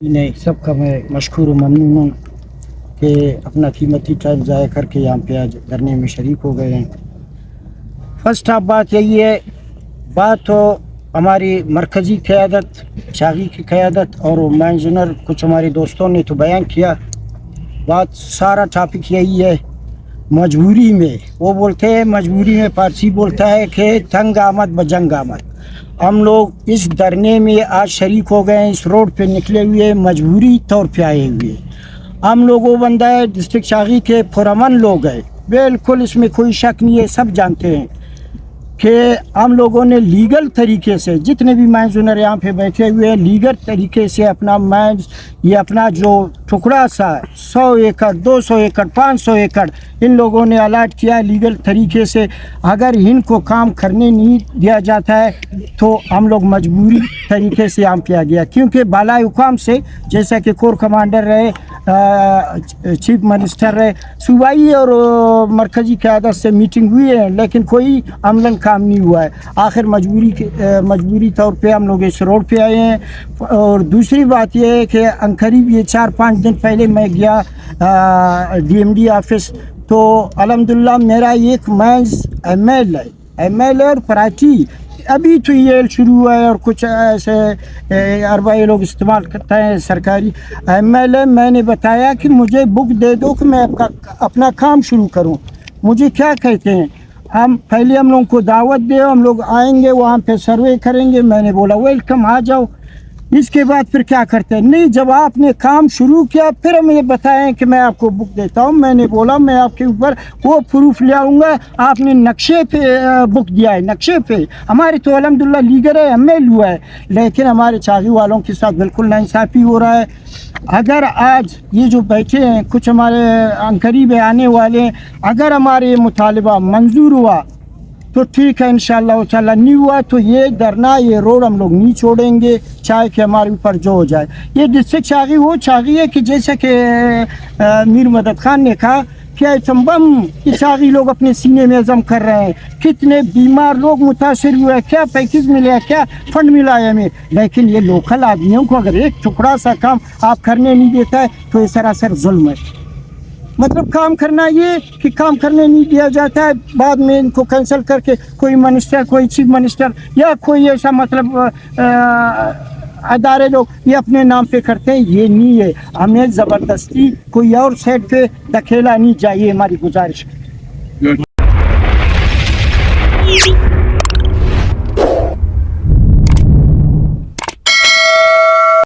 नहीं, सबका मैं मशकूर व ममनून हूँ कि अपना कीमती टाइम ज़ाया करके यहाँ पे आज धरने में शरीक हो गए हैं। फर्स्ट ऑफ बात यही है, बात तो हमारी मरकज़ी क़यादत, शागी की क़यादत और मैंजनर कुछ हमारे दोस्तों ने तो बयान किया। बात सारा टॉपिक यही है, मजबूरी में वो बोलते हैं, मजबूरी में पारसी बोलता है कि तंग आमद बजंग आमद। हम लोग इस धरने में आज शरीक हो गए हैं, इस रोड पे निकले हुए मजबूरी तौर पे आए हुए। हम लोग वो बंदा है डिस्ट्रिक्ट शागी के पुरअमन लोग हैं, बिल्कुल इसमें कोई शक नहीं है, सब जानते हैं कि हम लोगों ने लीगल तरीके से जितने भी माइंस ओनर यहाँ पे बैठे हुए हैं, लीगल तरीके से अपना माइंस, ये अपना जो टुकड़ा सा 100 एकड़ 200 एकड़ 500 एकड़ इन लोगों ने अलाट किया लीगल तरीके से। अगर इनको काम करने नहीं दिया जाता है तो हम लोग मजबूरी तरीके से यहाँ पे आ गया, क्योंकि बाला हुकाम से जैसा कि कोर कमांडर रहे, चीफ मिनिस्टर रहे, सूबाई और मरकज़ी क़यादत से मीटिंग हुई है, लेकिन कोई अमलन काम नहीं हुआ है। आखिर मजबूरी तौर पे हम लोग इस रोड पे आए हैं। और दूसरी बात ये है कि अंकरीब ये 4-5 दिन पहले मैं गया DMD ऑफिस, तो अल्हम्दुलिल्लाह मेरा एक मैंस ML और पार्टी अभी तो ये शुरू हुआ है और कुछ ऐसे अरबाई लोग इस्तेमाल करते हैं सरकारी ML। मैंने बताया कि मुझे बुक दे दो कि मैं अपना काम शुरू करूं। मुझे क्या कहते हैं, हम पहले हम लोगों को दावत दे, हम लोग आएंगे वहाँ पे सर्वे करेंगे। मैंने बोला वेलकम, आ जाओ। इसके बाद फिर क्या करते हैं, नहीं जब आपने काम शुरू किया फिर हमें बताएं कि मैं आपको बुक देता हूं। मैंने बोला मैं आपके ऊपर वो प्रूफ ले आऊँगा, आपने नक्शे पे बुक दिया है, नक्शे पे। हमारे तो अल्हम्दुलिल्लाह लीगल है, ML हुआ है, लेकिन हमारे चागी वालों के साथ बिल्कुल नाइंसाफ़ी हो रहा है। अगर आज ये जो बैठे हैं कुछ हमारे अंकरीब आने वाले, अगर हमारे ये मुतालबा मंजूर हुआ तो ठीक है, इंशाअल्लाह ताला। नहीं हुआ तो ये धरना, ये रोड हम लोग नहीं छोड़ेंगे, चाहे कि हमारे ऊपर जो हो जाए। ये डिस्ट्रिक्ट शागी वो शागी है कि जैसे कि मीर मदद खान ने कहा कि तंबम शागी लोग अपने सीने में अज़म कर रहे हैं, कितने बीमार लोग मुतासर हुए, क्या पैकेज मिले, क्या फंड मिला है हमें। लेकिन ये लोकल आदमियों को अगर एक टुकड़ा सा काम आप करने नहीं देता है तो ये सरासर जुल्म है। मतलब काम करना ये कि काम करने नहीं दिया जाता है, बाद में इनको कैंसिल करके कोई मिनिस्टर, कोई चीफ मिनिस्टर या कोई ऐसा मतलब अदारे लोग ये अपने नाम पे करते हैं। ये नहीं है, हमें ज़बरदस्ती कोई और साइड पे धकेला नहीं चाहिए, हमारी गुजारिश है।